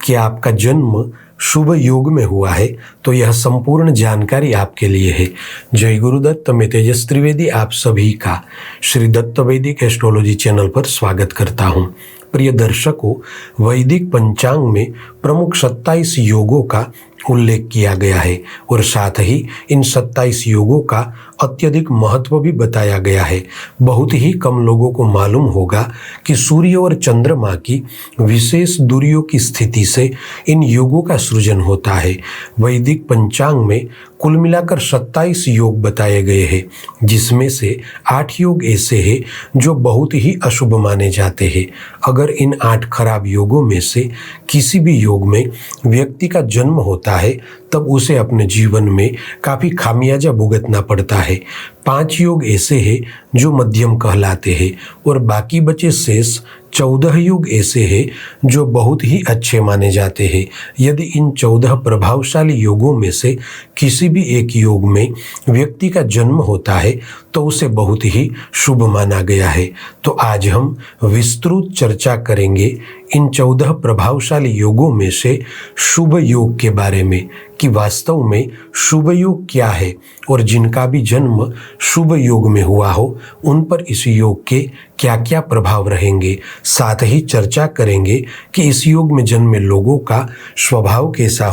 कि आपका जन्म शुभ योग में हुआ है तो यह संपूर्ण जानकारी आपके लिए है। जय गुरुदत्त, मैं तेजस त्रिवेदी आप सभी का श्री दत्त वैदिक एस्ट्रोलॉजी चैनल पर स्वागत करता हूं। प्रिय दर्शकों, वैदिक पंचांग में प्रमुख 27 योगों का उल्लेख किया गया है और साथ ही इन 27 योगों का अत्यधिक महत्व भी बताया गया है। बहुत ही कम लोगों को मालूम होगा कि सूर्य और चंद्रमा की विशेष दूरियों की स्थिति से इन योगों का सृजन होता है। वैदिक पंचांग में कुल मिलाकर 27 योग बताए गए हैं, जिसमें से 8 योग ऐसे हैं जो बहुत ही अशुभ माने जाते हैं। अगर इन 8 खराब योगों में से किसी भी योग में व्यक्ति का जन्म होता है तब उसे अपने जीवन में काफ़ी खामियाजा भुगतना पड़ता है। 5 योग ऐसे हैं जो मध्यम कहलाते हैं और बाकी बचे शेष 14 योग ऐसे हैं जो बहुत ही अच्छे माने जाते हैं। यदि इन 14 प्रभावशाली योगों में से किसी भी एक योग में व्यक्ति का जन्म होता है तो उसे बहुत ही शुभ माना गया है। तो आज हम विस्तृत चर्चा करेंगे इन 14 प्रभावशाली योगों में से शुभ योग के बारे में कि वास्तव में शुभ योग क्या है और जिनका भी जन्म शुभ योग में हुआ हो उन पर इस योग के क्या क्या प्रभाव रहेंगे। साथ ही चर्चा करेंगे कि इस योग में जन्मे लोगों का स्वभाव कैसा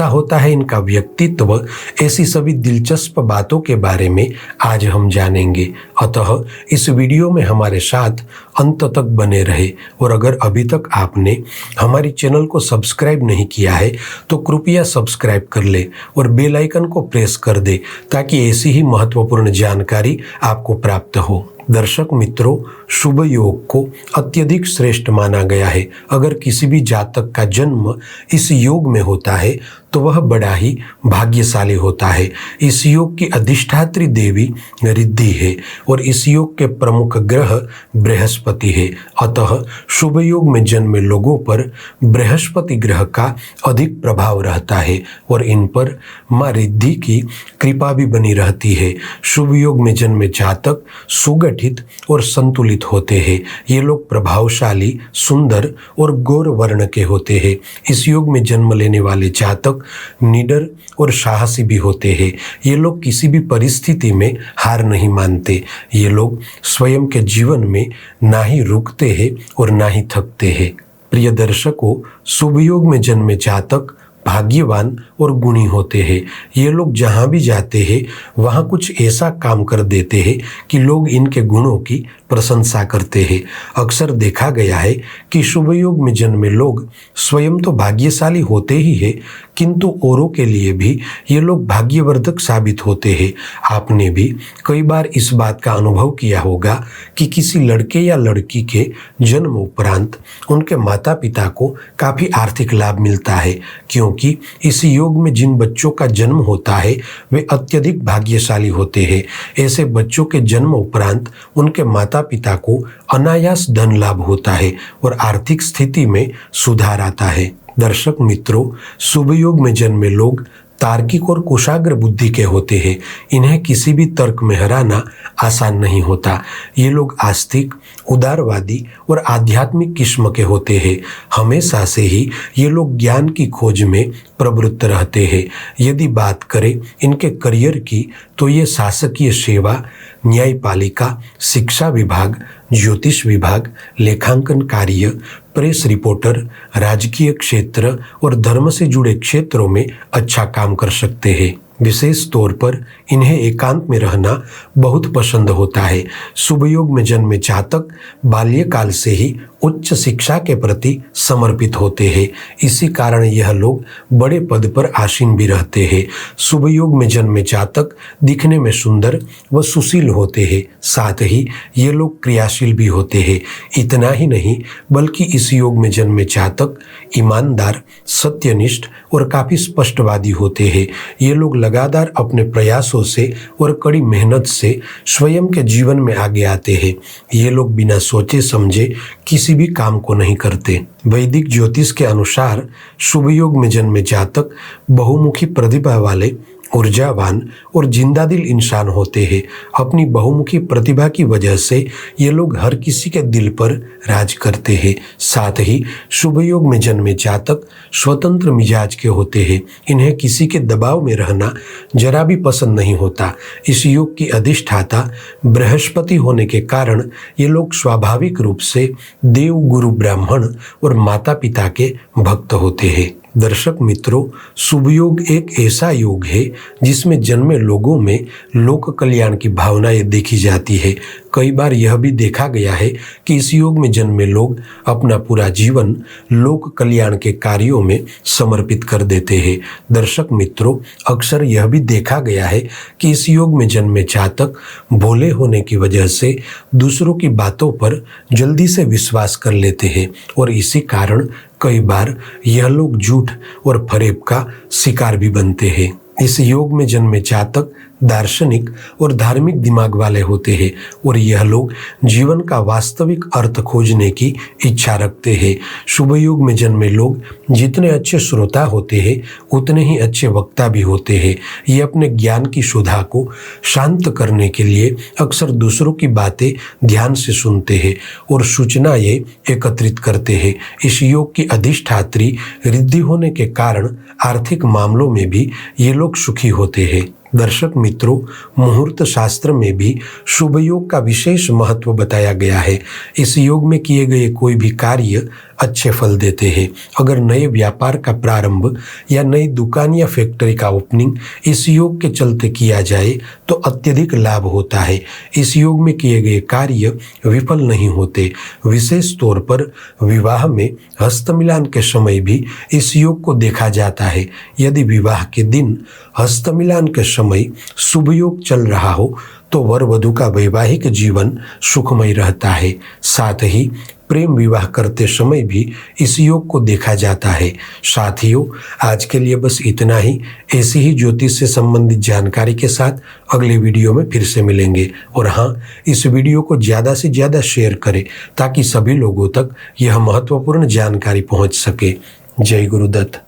होता है इनका व्यक्तित्व। ऐसी सभी दिलचस्प बातों के बारे में आज हम जानेंगे। अतः इस वीडियो में हमारे साथ अंत तक बने रहे और अगर अभी तक आपने हमारी चैनल को सब्सक्राइब नहीं किया है तो कृपया सब्सक्राइब कर ले और बेल आइकन को प्रेस कर दे ताकि ऐसी ही महत्वपूर्ण जानकारी आपको प्राप्त हो। दर्शक मित्रों, शुभ योग को अत्यधिक श्रेष्ठ माना गया है। अगर किसी भी जातक का जन्म इस योग में होता है तो वह बड़ा ही भाग्यशाली होता है। इस योग की अधिष्ठात्री देवी रिद्धि है और इस योग के प्रमुख ग्रह बृहस्पति है। अतः शुभ योग में जन्मे लोगों पर बृहस्पति ग्रह का अधिक प्रभाव रहता है और इन पर माँ रिद्धि की कृपा भी बनी रहती है। शुभ योग में जन्मे जातक सुगठित और संतुलित होते हैं। ये लोग प्रभावशाली, सुंदर और गौर वर्ण के होते हैं। इस योग में जन्म लेने वाले जातक निडर और साहसी भी होते हैं। ये लोग किसी भी परिस्थिति में हार नहीं मानते। ये लोग स्वयं के जीवन में ना ही रुकते हैं और ना ही थकते हैं। प्रिय दर्शकों, शुभ योग में जन्मे जातक भाग्यवान और गुणी होते हैं। ये लोग जहाँ भी जाते हैं वहाँ कुछ ऐसा काम कर देते हैं कि लोग इनके गुणों की प्रशंसा करते हैं। अक्सर देखा गया है कि शुभ योग में जन्मे लोग स्वयं तो भाग्यशाली होते ही हैं किंतु औरों के लिए भी ये लोग भाग्यवर्धक साबित होते हैं। आपने भी कई बार इस बात का अनुभव किया होगा कि किसी लड़के या लड़की के जन्म उपरांत उनके माता पिता को काफ़ी आर्थिक लाभ मिलता है, क्योंकि इस योग में जिन बच्चों का जन्म होता है वे अत्यधिक भाग्यशाली होते हैं। ऐसे बच्चों के जन्म उपरांत उनके माता पिता को अनायास धन लाभ होता है और आर्थिक स्थिति में सुधार आता है। दर्शक मित्रों, शुभ योग में जन्मे लोग तार्किक और कुशाग्र बुद्धि के होते हैं। इन्हें किसी भी तर्क में हराना आसान नहीं होता। ये लोग आस्तिक, उदारवादी और आध्यात्मिक किस्म के होते हैं। हमेशा से ही ये लोग ज्ञान की खोज में प्रवृत्त रहते हैं। यदि बात करें इनके करियर की तो ये शासकीय सेवा, न्यायपालिका, शिक्षा विभाग, ज्योतिष विभाग, लेखांकन कार्य, प्रेस रिपोर्टर, राजकीय क्षेत्र और धर्म से जुड़े क्षेत्रों में अच्छा काम कर सकते हैं। विशेष तौर पर इन्हें एकांत में रहना बहुत पसंद होता है। शुभ योग में जन्मे जातक बाल्यकाल से ही उच्च शिक्षा के प्रति समर्पित होते हैं। इसी कारण यह लोग बड़े पद पर आसीन भी रहते हैं। शुभ योग में जन्मे जातक दिखने में सुंदर व सुशील होते हैं। साथ ही ये लोग क्रियाशील भी होते हैं। इतना ही नहीं बल्कि इस योग में जन्मे जातक ईमानदार, सत्यनिष्ठ और काफ़ी स्पष्टवादी होते हैं। ये लोग लगातार अपने प्रयासों से और कड़ी मेहनत से स्वयं के जीवन में आगे आते हैं। ये लोग बिना सोचे समझे किसी भी काम को नहीं करते। वैदिक ज्योतिष के अनुसार शुभ योग में जन्मे जातक बहुमुखी प्रतिभा वाले ऊर्जावान और जिंदादिल इंसान होते हैं। अपनी बहुमुखी प्रतिभा की वजह से ये लोग हर किसी के दिल पर राज करते हैं। साथ ही शुभ योग में जन्मे जातक स्वतंत्र मिजाज के होते हैं। इन्हें किसी के दबाव में रहना जरा भी पसंद नहीं होता। इस योग की अधिष्ठाता बृहस्पति होने के कारण ये लोग स्वाभाविक रूप से देव, गुरु, ब्राह्मण और माता पिता के भक्त होते हैं। दर्शक मित्रों, शुभ योग एक ऐसा योग है जिसमें जन्मे लोगों में लोक कल्याण की भावनाएं देखी जाती है। कई बार यह भी देखा गया है कि इस योग में जन्मे लोग अपना पूरा जीवन लोक कल्याण के कार्यों में समर्पित कर देते हैं। दर्शक मित्रों, अक्सर यह भी देखा गया है कि इस योग में जन्मे जातक भोले होने की वजह से दूसरों की बातों पर जल्दी से विश्वास कर लेते हैं और इसी कारण कई बार यह लोग झूठ और फरेब का शिकार भी बनते हैं। इस योग में जन्मे जातक दार्शनिक और धार्मिक दिमाग वाले होते हैं और यह लोग जीवन का वास्तविक अर्थ खोजने की इच्छा रखते हैं। शुभ योग में जन्मे लोग जितने अच्छे श्रोता होते हैं उतने ही अच्छे वक्ता भी होते हैं। ये अपने ज्ञान की सुधा को शांत करने के लिए अक्सर दूसरों की बातें ध्यान से सुनते हैं और सूचनाएं एकत्रित करते हैं। इस योग की अधिष्ठात्री रिद्धि होने के कारण आर्थिक मामलों में भी ये लोग सुखी होते हैं। दर्शक मित्रों, मुहूर्त शास्त्र में भी शुभ योग का विशेष महत्व बताया गया है। इस योग में किए गए कोई भी कार्य अच्छे फल देते हैं। अगर नए व्यापार का प्रारंभ या नई दुकान या फैक्ट्री का ओपनिंग इस योग के चलते किया जाए तो अत्यधिक लाभ होता है। इस योग में किए गए कार्य विफल नहीं होते। विशेष तौर पर विवाह में हस्तमिलान के समय भी इस योग को देखा जाता है। यदि विवाह के दिन हस्तमिलान के समय शुभ योग चल रहा हो तो वर वधू का वैवाहिक जीवन सुखमय रहता है। साथ ही प्रेम विवाह करते समय भी इस योग को देखा जाता है। साथियों, आज के लिए बस इतना ही। ऐसी ही ज्योतिष से संबंधित जानकारी के साथ अगले वीडियो में फिर से मिलेंगे। और हाँ, इस वीडियो को ज़्यादा से ज़्यादा शेयर करें ताकि सभी लोगों तक यह महत्वपूर्ण जानकारी पहुंच सके। जय गुरुदत्त।